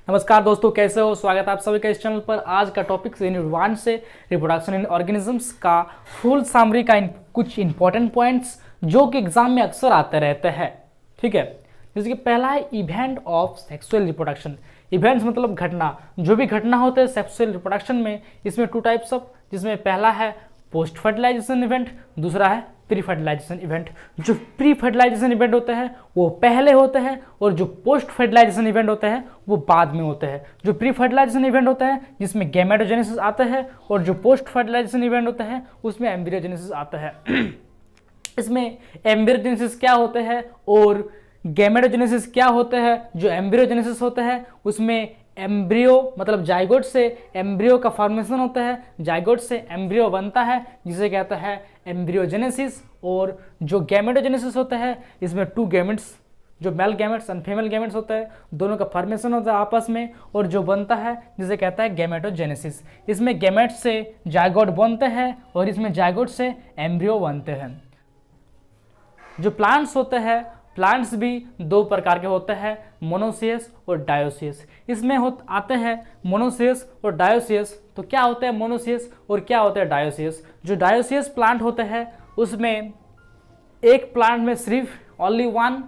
नमस्कार दोस्तों, कैसे हो? स्वागत है आप सभी का इस चैनल पर। आज का टॉपिक यूनिट 1 से रिप्रोडक्शन इन ऑर्गेनिजम्स का फुल समरी का कुछ इंपॉर्टेंट पॉइंट्स जो कि एग्जाम में अक्सर आते रहते हैं। ठीक है, जैसे कि पहला है event of sexual reproduction. Events मतलब घटना, जो भी घटना होते हैं सेक्सुअल रिप्रोडक्शन में। इसमें 2 टाइप्स ऑफ, जिसमें पहला है पोस्ट फर्टिलाइजेशन इवेंट, दूसरा है प्री फर्टिलाइजेशन इवेंट। जो प्री फर्टिलाइजेशन इवेंट होते हैं वो पहले होते हैं और जो पोस्ट फर्टिलाइजेशन इवेंट होते हैं वो बाद में होते हैं। जो प्री फर्टिलाइजेशन इवेंट होता है जिसमें गैमेटोजेनेसिस आता है और जो पोस्ट फर्टिलाइजेशन इवेंट होता है उसमें एम्ब्रियोजेनेसिस आता है। इसमें एम्ब्रियोजेनेसिस क्या होते हैं और गैमेटोजेनेसिस क्या होते हैं। जो एम्ब्रियोजेनेसिस होता है उसमें एम्ब्रियो मतलब जाइगोट से एम्ब्रियो का फॉर्मेशन होता है, जाइगोट से एम्ब्रियो बनता है जिसे कहता है एम्ब्रियोजेनेसिस। और जो गैमेटोजेनेसिस होता है इसमें 2 गैमेट्स, जो male gametes and female gametes होता है, दोनों का फॉर्मेशन होता है आपस में और जो बनता है जिसे कहता है गैमेटोजेनेसिस। इसमें गैमेट्स से जाइगोट बनते हैं और इसमें जाइगोट से एम्ब्रियो बनते हैं। जो प्लांट्स होते हैं, प्लांट्स भी 2 प्रकार के होते हैं, मोनोसियस और डायोसियस। इसमें आते हैं मोनोसियस और डायोसियस। तो क्या होता है मोनोसियस और क्या होता है डायोसियस? जो डायोसियस प्लांट होते हैं उसमें एक प्लांट में सिर्फ ओनली 1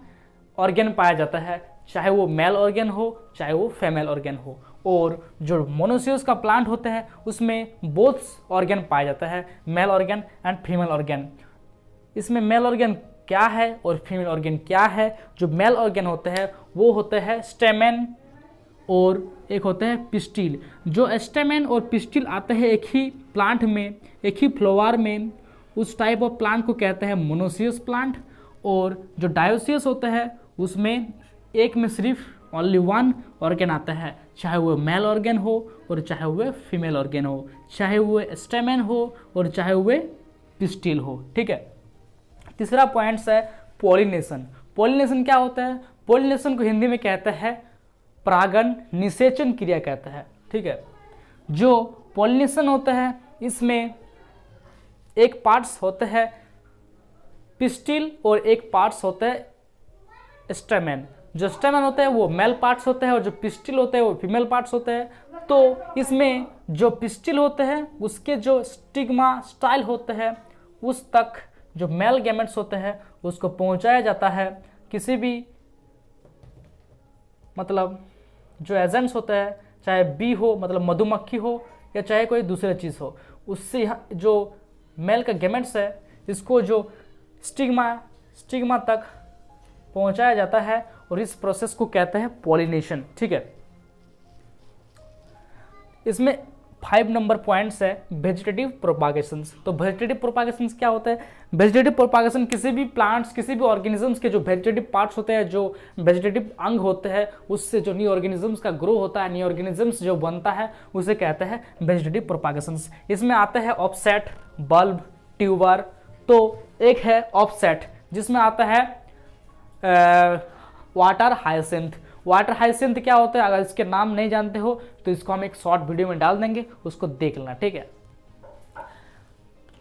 ऑर्गेन पाया जाता है, चाहे वो मेल ऑर्गेन हो चाहे वो फीमेल ऑर्गेन हो। और जो मोनोसियस का प्लांट होता है उसमें बोथ ऑर्गेन पाया जाता है, male organ and female organ. इसमें मेल ऑर्गेन क्या है और फीमेल ऑर्गेन क्या है? जो मेल ऑर्गेन होते हैं वो होते हैं स्टेमेन और एक होते हैं पिस्टिल। जो स्टेमेन और पिस्टिल आते हैं एक ही प्लांट में, एक ही फ्लावर में, उस टाइप ऑफ प्लांट को कहते हैं मोनोसियस प्लांट। और जो डायोसियस होता है उसमें एक में सिर्फ ओनली 1 ऑर्गेन आता है, चाहे वो मेल ऑर्गेन हो और चाहे वो फीमेल ऑर्गेन हो, चाहे वो स्टेमेन हो और चाहे वो पिस्टिल हो। ठीक है, तीसरा पॉइंट है पॉलिनेशन। पॉलिनेशन क्या होता है? पॉलिनेशन को हिंदी में कहते हैं परागण निषेचन क्रिया कहता है। ठीक है, जो पॉलिनेशन होता है इसमें एक पार्ट्स होते हैं पिस्टिल और एक पार्ट्स होता है स्टेमेन। जो स्टेमेन होता है वो मेल पार्ट्स होते हैं और जो पिस्टिल होते हैं वो फीमेल पार्ट्स होते हैं। तो इसमें जो पिस्टिल होते हैं उसके जो स्टिग्मा स्टाइल होते हैं उस तक जो मेल गैमेट्स होते हैं उसको पहुंचाया जाता है किसी भी मतलब जो एजेंट्स होता है, चाहे बी हो मतलब मधुमक्खी हो या चाहे कोई दूसरी चीज़ हो, उससे जो मेल का गैमेट्स है इसको जो स्टिग्मा तक पहुंचाया जाता है और इस प्रोसेस को कहते हैं पॉलिनेशन। ठीक है, इसमें 5 नंबर पॉइंट्स है वेजिटेटिव प्रोपागेशंस। तो वेजिटेटिव प्रोपागेशंस क्या होता है? वेजिटेटिव प्रोपागेशन किसी भी प्लांट्स, किसी भी ऑर्गेनिजम्स के जो वेजिटेटिव पार्ट्स होते हैं, जो वेजिटेटिव अंग होते हैं, उससे जो न्यू ऑर्गेनिजम्स का ग्रो होता है, न्यू ऑर्गेनिजम्स जो बनता है उसे कहते हैं वेजिटेटिव प्रोपागेशंस। इसमें आते हैं ऑफसेट, बल्ब, ट्यूबर। तो एक है ऑफसेट जिसमें आता है वाटर हाइसिंथ। वाटर हाइसिंथ क्या होता है? अगर इसके नाम नहीं जानते हो तो इसको हम एक शॉर्ट वीडियो में डाल देंगे, उसको देख लेना। ठीक है,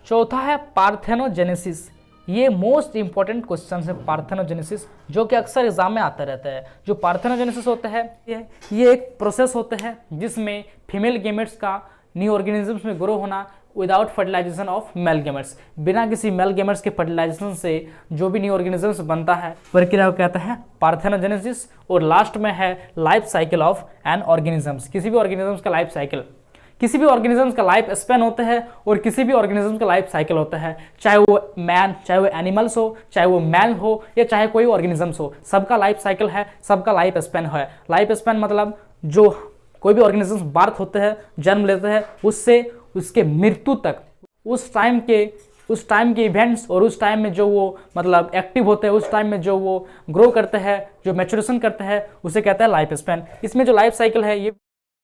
चौथा है पार्थेनोजेनेसिस। ये मोस्ट इंपॉर्टेंट क्वेश्चन है पार्थेनोजेनेसिस, जो कि अक्सर एग्जाम में आता रहता है। जो पार्थेनोजेनेसिस होता है ये एक प्रोसेस होता है जिसमें फीमेल गैमेट्स का न्यू ऑर्गेनिजम्स में ग्रो होना without fertilisation of male gametes. बिना किसी मेल गैमेट्स के फर्टिलाइजेशन से जो भी न्यू ऑर्गेनिजम्स बनता है प्रक्रिया को कहता है पार्थेनोजेनेसिस। और लास्ट में है life cycle of N organisms. किसी भी ऑर्गेनिजम्स का लाइफ साइकिल, किसी भी ऑर्गेनिजम्स का लाइफ स्पेन होता है और किसी भी ऑर्गेनिजम्स का लाइफ साइकिल होता है, चाहे वो मैन, चाहे वो एनिमल्स हो, चाहे वो मैन हो या चाहे कोई ऑर्गेनिजम्स हो, सबका लाइफ साइकिल है, सबका लाइफ स्पेन है। लाइफ स्पेन मतलब जो कोई भी ऑर्गेनिजम्स बर्थ होते हैं, जन्म लेते हैं, उससे उसके मृत्यु तक उस टाइम के इवेंट्स और उस टाइम में जो वो मतलब एक्टिव होते हैं, उस टाइम में जो वो ग्रो करते हैं, जो मैच्योरेशन करते हैं, उसे कहता है लाइफ स्पेन। इसमें जो लाइफ साइकिल है ये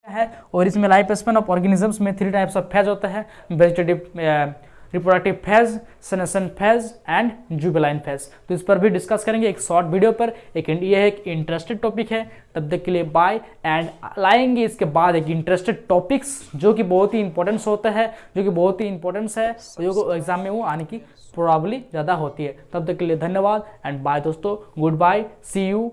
है और इसमें लाइफ स्पेन ऑफ ऑर्गेनिजम्स में 3 टाइप्स ऑफ फेज होता है, vegetative, reproductive phase, senescence phase and juvenile phase. तो इस पर भी डिस्कस करेंगे एक शॉर्ट वीडियो पर। ये एक इंटरेस्टेड टॉपिक है। तब तक के लिए बाय एंड लाएंगे इसके बाद एक इंटरेस्टेड टॉपिक्स जो कि बहुत ही इंपॉर्टेंस होता है, जो कि बहुत ही इंपॉर्टेंस है, जो एग्जाम में वो आने की प्रोबेबिलिटी ज़्यादा होती है। तब तक के लिए धन्यवाद एंड बाय दोस्तों, गुड बाय, सी यू।